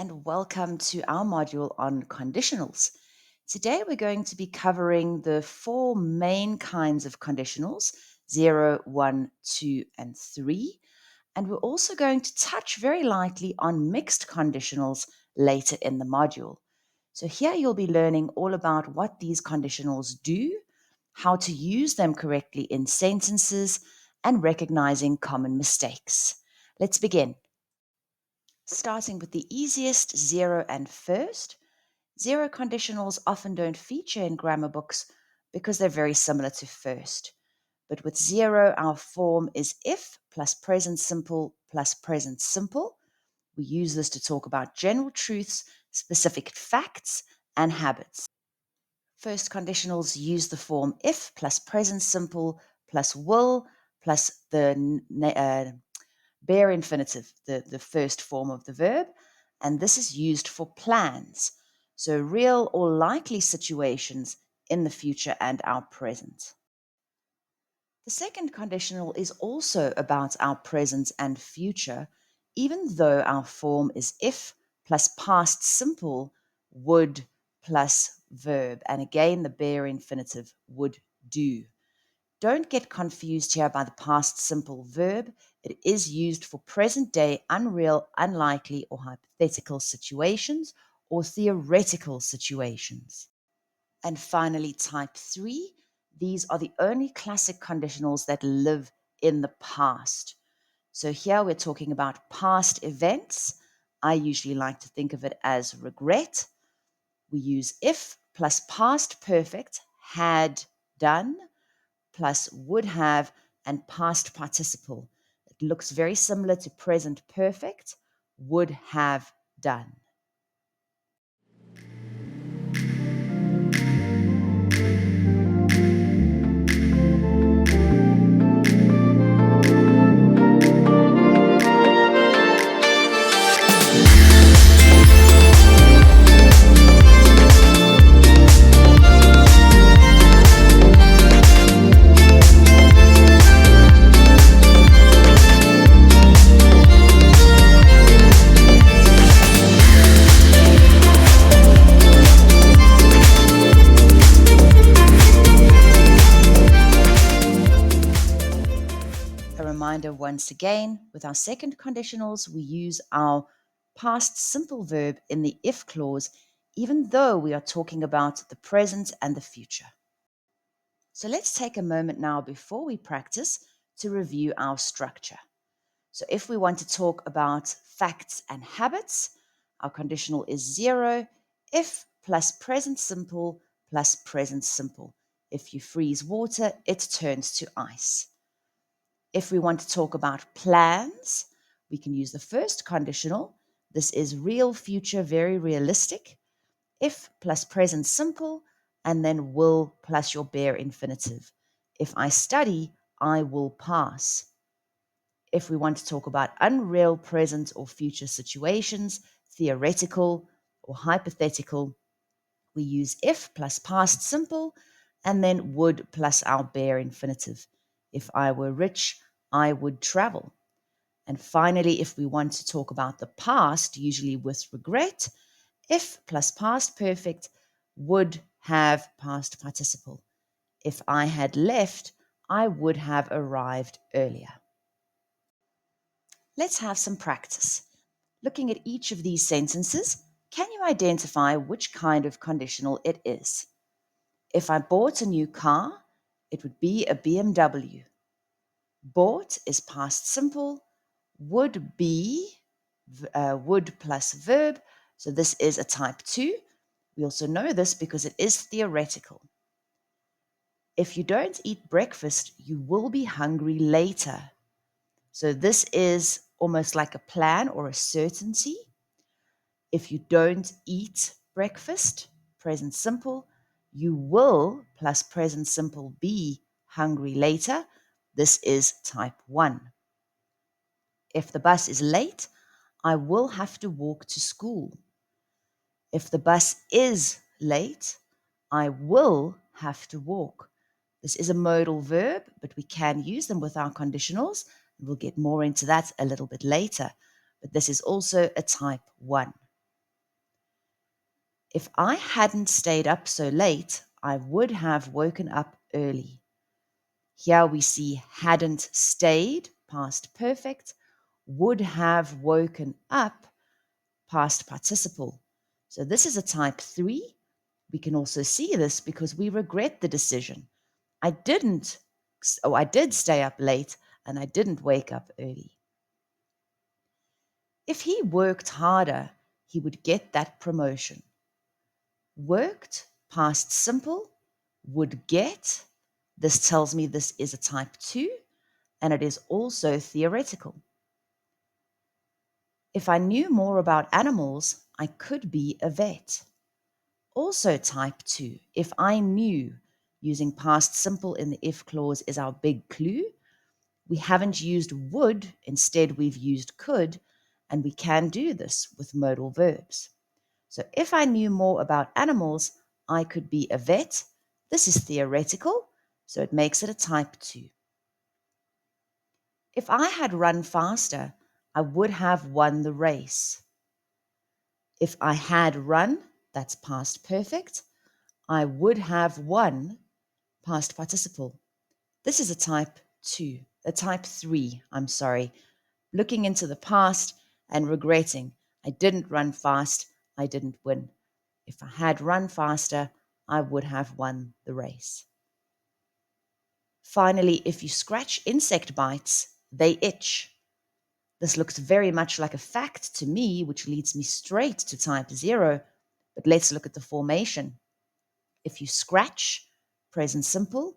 and welcome to our module on conditionals. Today we're going to be covering the four main kinds of conditionals, 0, 1, 2, and 3. And we're also going to touch very lightly on mixed conditionals later in the module. So here you'll be learning all about what these conditionals do, how to use them correctly in sentences, and recognizing common mistakes. Let's begin. Starting with the easiest, 0 and first. 0 conditionals often don't feature in grammar books because they're very similar to first. But with 0, our form is if plus present simple plus present simple. We use this to talk about general truths, specific facts, and habits. First conditionals use the form if plus present simple plus will plus the bare infinitive, the first form of the verb, and this is used for plans, so real or likely situations in the future and our present. The second conditional is also about our present and future, even though our form is if plus past simple, would plus verb, and again the bare infinitive would do. Don't get confused here by the past simple verb. It is used for present day, unreal, unlikely, or hypothetical situations or theoretical situations. And finally, type 3. These are the only classic conditionals that live in the past. So here we're talking about past events. I usually like to think of it as regret. We use if plus past perfect, had done, plus would have, and past participle. It looks very similar to present perfect, would have done. A reminder once again, with our second conditionals, we use our past simple verb in the if clause, even though we are talking about the present and the future. So let's take a moment now before we practice to review our structure. So if we want to talk about facts and habits, our conditional is 0, if plus present simple plus present simple. If you freeze water, it turns to ice. If we want to talk about plans, we can use the first conditional. This is real, future, very realistic. If plus present simple, and then will plus your bare infinitive. If I study, I will pass. If we want to talk about unreal present or future situations, theoretical or hypothetical, we use if plus past simple and then would plus our bare infinitive. If I were rich, I would travel. And finally, if we want to talk about the past, usually with regret, if plus past perfect, would have past participle. If I had left, I would have arrived earlier. Let's have some practice. Looking at each of these sentences, can you identify which kind of conditional it is? If I bought a new car, it would be a BMW. Bought is past simple. Would be, would plus verb. So this is a type 2. We also know this because it is theoretical. If you don't eat breakfast, you will be hungry later. So this is almost like a plan or a certainty. If you don't eat breakfast, present simple, you will plus present simple be hungry later. This is type 1. If the bus is late, I will have to walk to school. If the bus is late, I will have to walk. This is a modal verb, but we can use them with our conditionals. We'll get more into that a little bit later. But this is also a type 1. If I hadn't stayed up so late, I would have woken up early. Here we see hadn't stayed, past perfect, would have woken up, past participle. So this is a type 3. We can also see this because we regret the decision. I didn't, I did stay up late and I didn't wake up early. If he worked harder, he would get that promotion. Worked, past simple, would get. This tells me this is a type 2 and it is also theoretical. If I knew more about animals, I could be a vet. Also type 2. If I knew, using past simple in the if clause is our big clue. We haven't used would, instead we've used could, and we can do this with modal verbs. So if I knew more about animals, I could be a vet. This is theoretical, so it makes it a type 2. If I had run faster, I would have won the race. If I had run, that's past perfect, I would have won, past participle. This is a type 2, a type 3, I'm sorry. Looking into the past and regretting. I didn't run fast, I didn't win. If I had run faster, I would have won the race. Finally, if you scratch insect bites, they itch. This looks very much like a fact to me, which leads me straight to type 0, but let's look at the formation. If you scratch, present simple,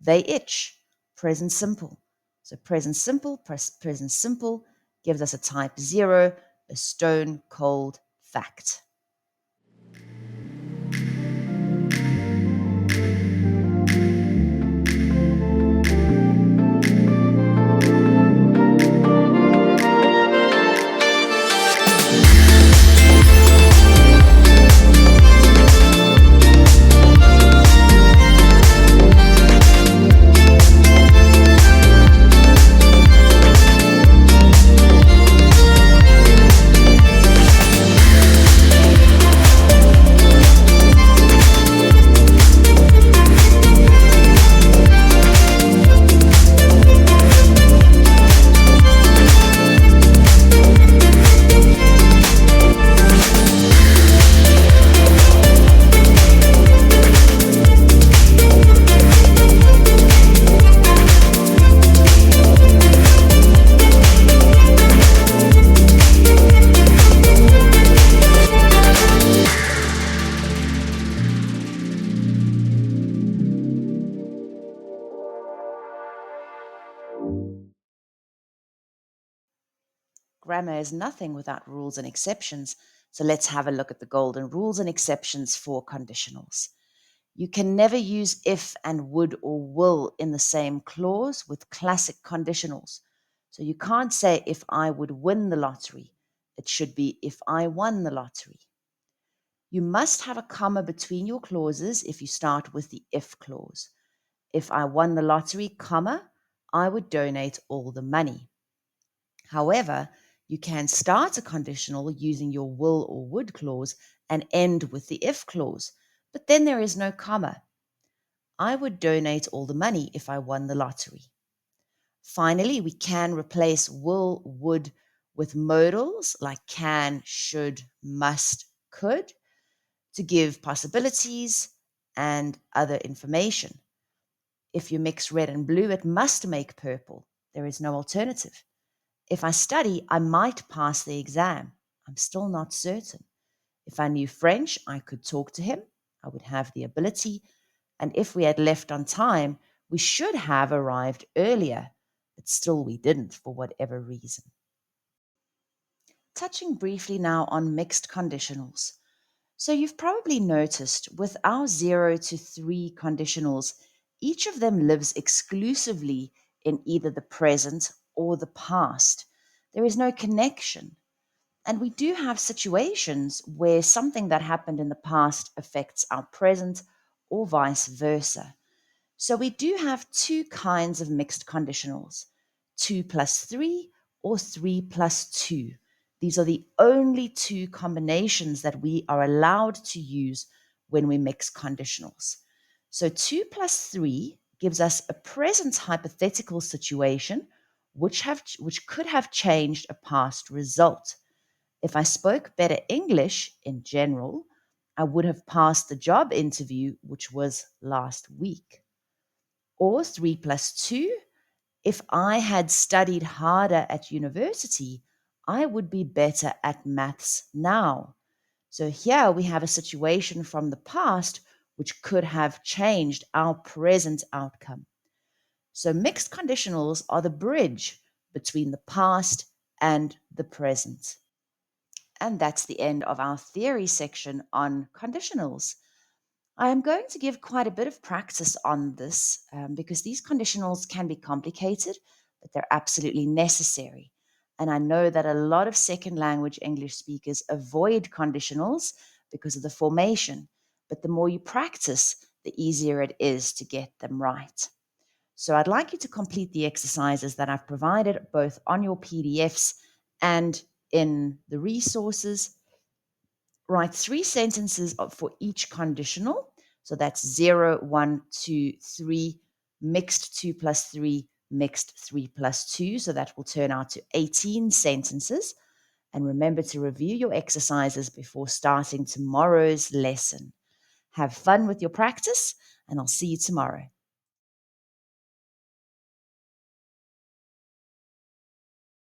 they itch, present simple. So present simple, present simple gives us a type 0, a stone cold fact. Grammar is nothing without rules and exceptions, so let's have a look at the golden rules and exceptions for conditionals. You can never use if and would or will in the same clause with classic conditionals. So you can't say if I would win the lottery. It should be if I won the lottery. You must have a comma between your clauses if you start with the if clause. If I won the lottery, comma, I would donate all the money. However, you can start a conditional using your will or would clause and end with the if clause, but then there is no comma. I would donate all the money if I won the lottery. Finally, we can replace will, would with modals like can, should, must, could to give possibilities and other information. If you mix red and blue, it must make purple. There is no alternative. If I study, I might pass the exam. I'm still not certain. If I knew French, I could talk to him. I would have the ability. And if we had left on time, we should have arrived earlier, but still we didn't for whatever reason. Touching briefly now on mixed conditionals. So you've probably noticed with our 0 to 3 conditionals, each of them lives exclusively in either the present or the past. There is no connection. And we do have situations where something that happened in the past affects our present or vice versa. So we do have two kinds of mixed conditionals, 2 plus 3 or 3 plus 2. These are the only two combinations that we are allowed to use when we mix conditionals. So 2 plus 3 gives us a present hypothetical situation which could have changed a past result. If I spoke better English in general, I would have passed the job interview, which was last week. Or 3 plus 2, if I had studied harder at university, I would be better at maths now. So here we have a situation from the past which could have changed our present outcome. So mixed conditionals are the bridge between the past and the present. And that's the end of our theory section on conditionals. I am going to give quite a bit of practice on this because these conditionals can be complicated, but they're absolutely necessary. And I know that a lot of second language English speakers avoid conditionals because of the formation. But the more you practice, the easier it is to get them right. So I'd like you to complete the exercises that I've provided both on your PDFs and in the resources. Write 3 sentences for each conditional. So that's 0, 1, 2, 3, mixed 2 plus 3, mixed 3 plus 2. So that will turn out to 18 sentences. And remember to review your exercises before starting tomorrow's lesson. Have fun with your practice, and I'll see you tomorrow.